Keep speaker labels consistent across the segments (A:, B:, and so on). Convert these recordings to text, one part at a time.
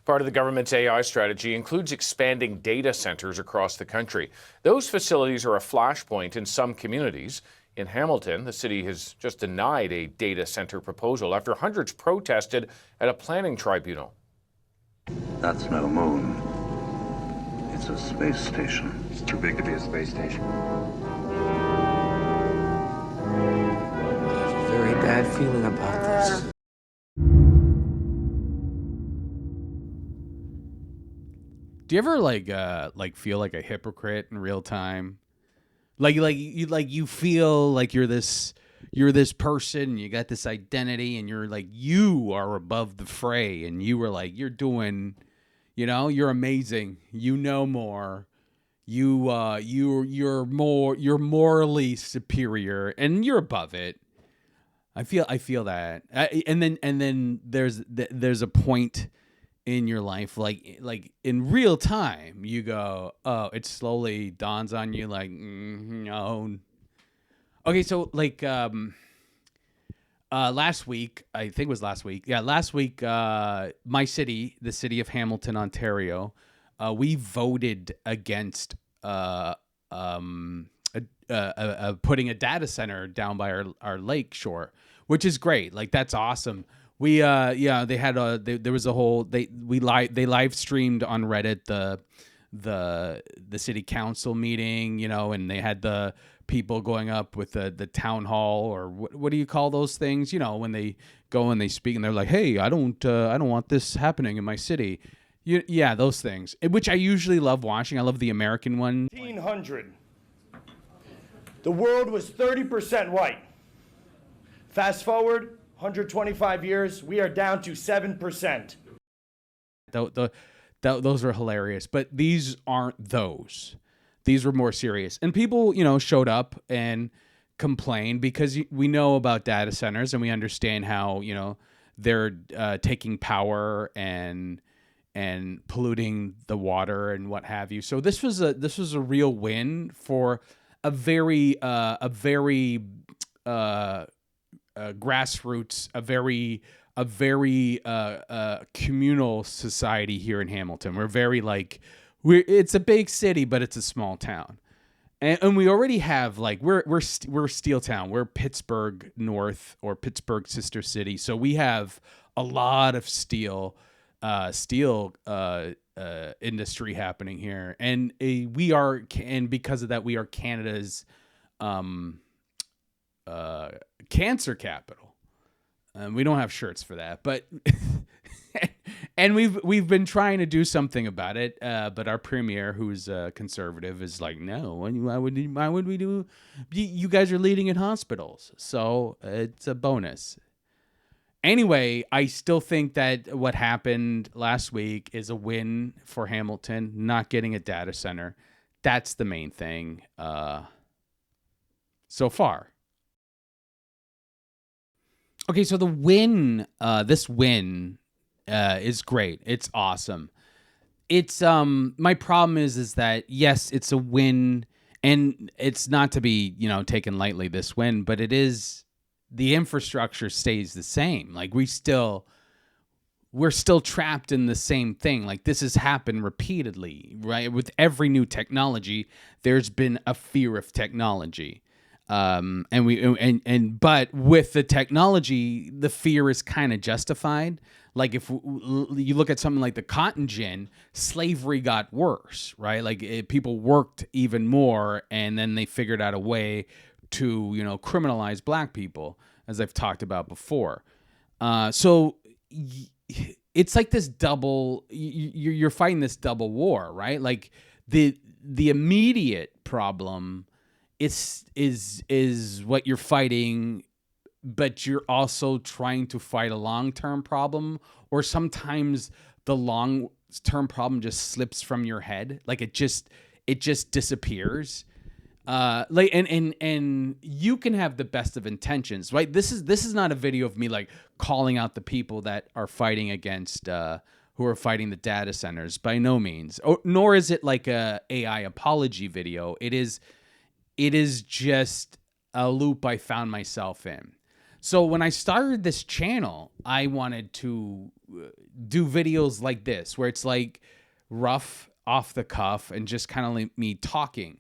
A: Part of the government's AI strategy includes expanding data centers across the country. Those facilities are a flashpoint in some communities. In Hamilton, the city has just denied a data center proposal after hundreds protested at a planning tribunal.
B: That's no moon. It's a space station.
C: It's too big to be a space station.
D: I have a very bad feeling about this.
E: Do you ever like feel like a hypocrite in real time? You feel like you're this person, you got this identity, and you're like, you are above the fray, and you were like, you're doing, you're amazing, more, you're morally superior, and you're above it. I feel that, and then there's a point in your life, like in real time, you go, oh, it slowly dawns on you, like, no. Okay, so last week, I think it was last week. Yeah, last week, my city, the city of Hamilton, Ontario, we voted against putting a data center down by our lake shore, which is great. Like, that's awesome. We they had there was a whole they live streamed on Reddit the city council meeting, and they had the people going up with the town hall, or what do you call those things, when they go and they speak and they're like, hey, I don't want this happening in my city. Yeah, those things, which I usually love watching. I love the American one.
F: 1800, the world was 30% white. Fast forward 125 years, we are down to 7%.
E: Those are hilarious, but these aren't those. These were more serious. And people, showed up and complained because we know about data centers and we understand how, they're taking power and polluting the water and what have you. So this was a real win for a very grassroots, a very communal society here in Hamilton. We're very it's a big city, but it's a small town, and we already have we're steel town. We're Pittsburgh North, or Pittsburgh sister city, so we have a lot of steel industry happening here, and because of that, we are Canada's cancer capital. We don't have shirts for that, but and we've been trying to do something about it. But our premier, who's conservative, is like, no, why would we do? You guys are leading in hospitals, so it's a bonus. Anyway, I still think that what happened last week is a win for Hamilton, not getting a data center. That's the main thing so far. Okay, so the win, this win is great. It's awesome. It's my problem is that, yes, it's a win, and it's not to be, taken lightly, this win, but it is, the infrastructure stays the same. Like, we're still trapped in the same thing. Like, this has happened repeatedly, right? With every new technology, there's been a fear of technology. But with the technology, the fear is kind of justified. Like, if you look at something like the cotton gin, slavery got worse, right? Like, people worked even more, and then they figured out a way to, criminalize black people, as I've talked about before. So it's like this double, you're fighting this double war, right? Like, the immediate problem is what you're fighting, but you're also trying to fight a long-term problem, or sometimes the long-term problem just slips from your head. Like, it just disappears. And you can have the best of intentions, right? This is not a video of me calling out the people that are fighting against who are fighting the data centers, by no means. Nor is it like a AI apology video. It is just a loop I found myself in. So when I started this channel, I wanted to do videos like this, where it's like rough, off the cuff, and just kind of like me talking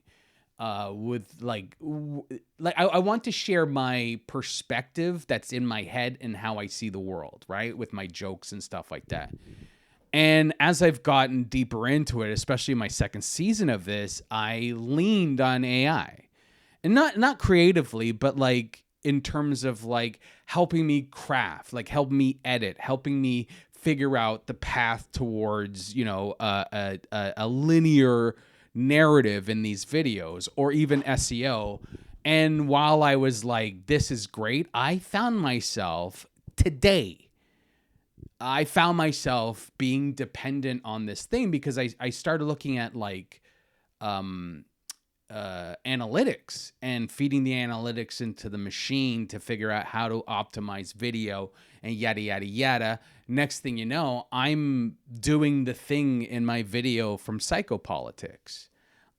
E: with like I want to share my perspective that's in my head and how I see the world, right? With my jokes and stuff like that. And as I've gotten deeper into it, especially my second season of this, I leaned on AI. And not creatively, but like in terms of like helping me craft, like helping me edit, helping me figure out the path towards, you know, a linear narrative in these videos, or even SEO. And while I was like, this is great, I found myself being dependent on this thing, because I started looking at like analytics and feeding the analytics into the machine to figure out how to optimize video and yada, yada, yada. Next thing you know, I'm doing the thing in my video from psychopolitics.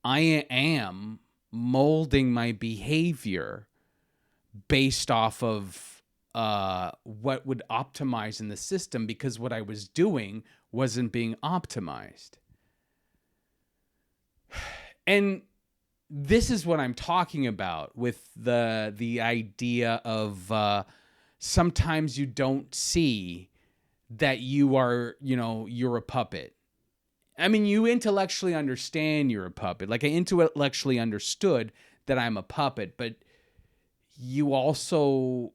E: I am molding my behavior based off of what would optimize in the system, because what I was doing wasn't being optimized. And this is what I'm talking about with the idea of sometimes you don't see that you are, you know, you're a puppet. I mean, you intellectually understand you're a puppet. Like, I intellectually understood that I'm a puppet, but you also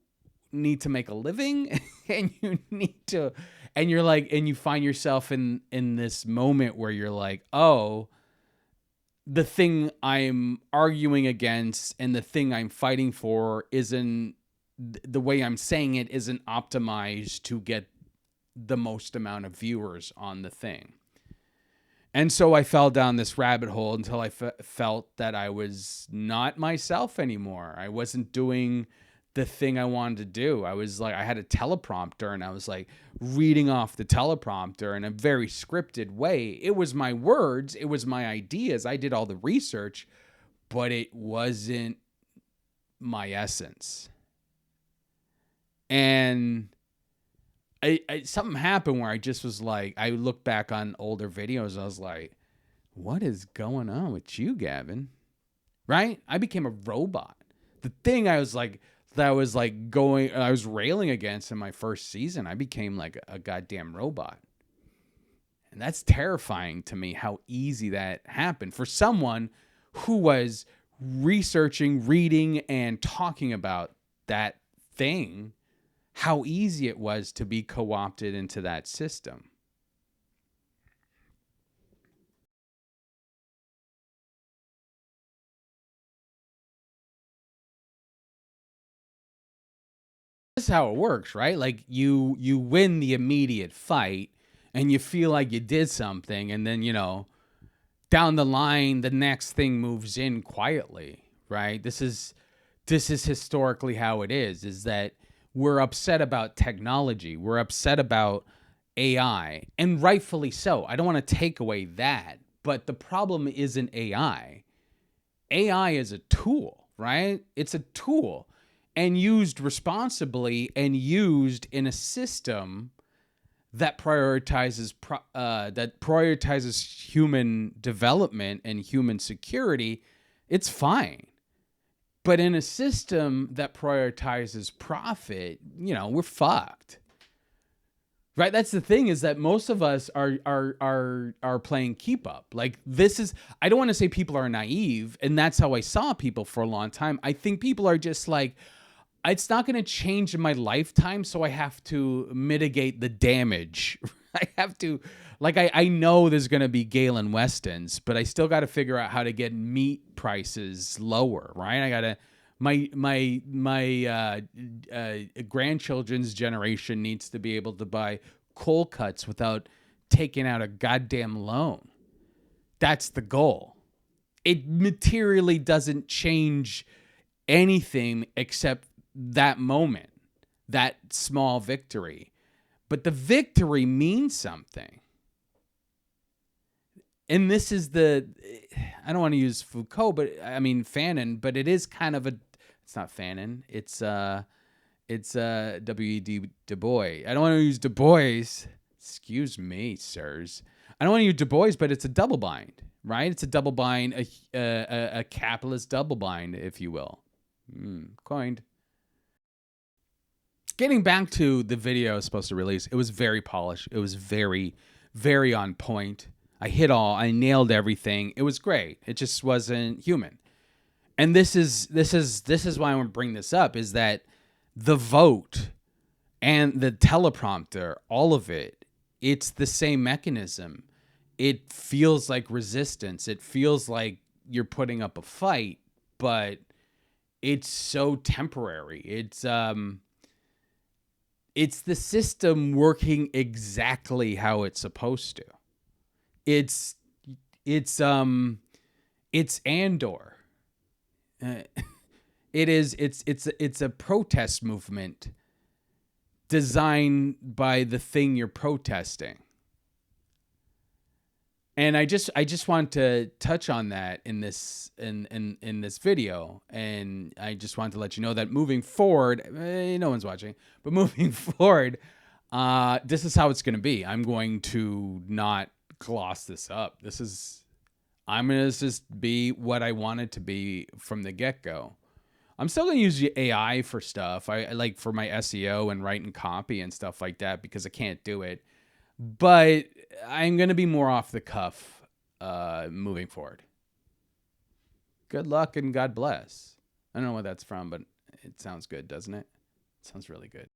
E: need to make a living and you need to, and you're like, and you find yourself in this moment where you're like, oh, the thing I'm arguing against and the thing I'm fighting for isn't, the way I'm saying it isn't optimized to get the most amount of viewers on the thing. And so I fell down this rabbit hole until I felt that I was not myself anymore. I wasn't doing the thing I wanted to do. I was like, I had a teleprompter and I was like reading off the teleprompter in a very scripted way. It was my words, it was my ideas. I did all the research, but it wasn't my essence. And something happened where I just was like, I looked back on older videos and I was like, what is going on with you, Gavin? Right? I became a robot. The thing I was like, I was railing against in my first season, I became like a goddamn robot. And that's terrifying to me, how easy that happened for someone who was researching, reading, and talking about that thing, how easy it was to be co-opted into that system. This is how it works, right? Like you win the immediate fight and you feel like you did something, and then, you know, down the line the next thing moves in quietly, right? This is historically how it is that we're upset about technology. We're upset about AI, and rightfully so. I don't want to take away that, but the problem isn't AI. AI is a tool, right? It's a tool, and used responsibly and used in a system that prioritizes human development and human security, it's fine. But in a system that prioritizes profit, you know, we're fucked. Right? That's the thing, is that most of us are playing keep up. Like, this is, I don't want to say people are naive, and that's how I saw people for a long time. I think people are just like, it's not going to change in my lifetime, so I have to mitigate the damage. I have to, like, I know there's going to be Galen Westons, but I still got to figure out how to get meat prices lower, right? I got to, my grandchildren's generation needs to be able to buy cold cuts without taking out a goddamn loan. That's the goal. It materially doesn't change anything except that moment, that small victory. But the victory means something. And this is I don't want to use Foucault, but I mean Fanon, but it is kind of it's not Fanon. It's It's W.E.D. Du Bois. I don't want to use Du Bois. Excuse me, sirs. I don't want to use Du Bois, but it's a double bind, right? It's a double bind, a capitalist double bind, if you will. Coined. Getting back to the video I was supposed to release, it was very polished. It was very, very on point. I nailed everything. It was great. It just wasn't human. And this is why I want to bring this up, is that the vote and the teleprompter, all of it, it's the same mechanism. It feels like resistance. It feels like you're putting up a fight, but it's so temporary. It's the system working exactly how it's supposed to. It's Andor. It's a protest movement designed by the thing you're protesting. And I just want to touch on that in this video, and I just want to let you know that moving forward, no one's watching, but moving forward, this is how it's going to be. I'm going to not gloss this up. I'm going to just be what I want it to be from the get-go. I'm still going to use AI for stuff. I like for my SEO and writing copy and stuff like that, because I can't do it. But I'm going to be more off the cuff moving forward. Good luck and God bless. I don't know what that's from, but it sounds good, doesn't it? It sounds really good.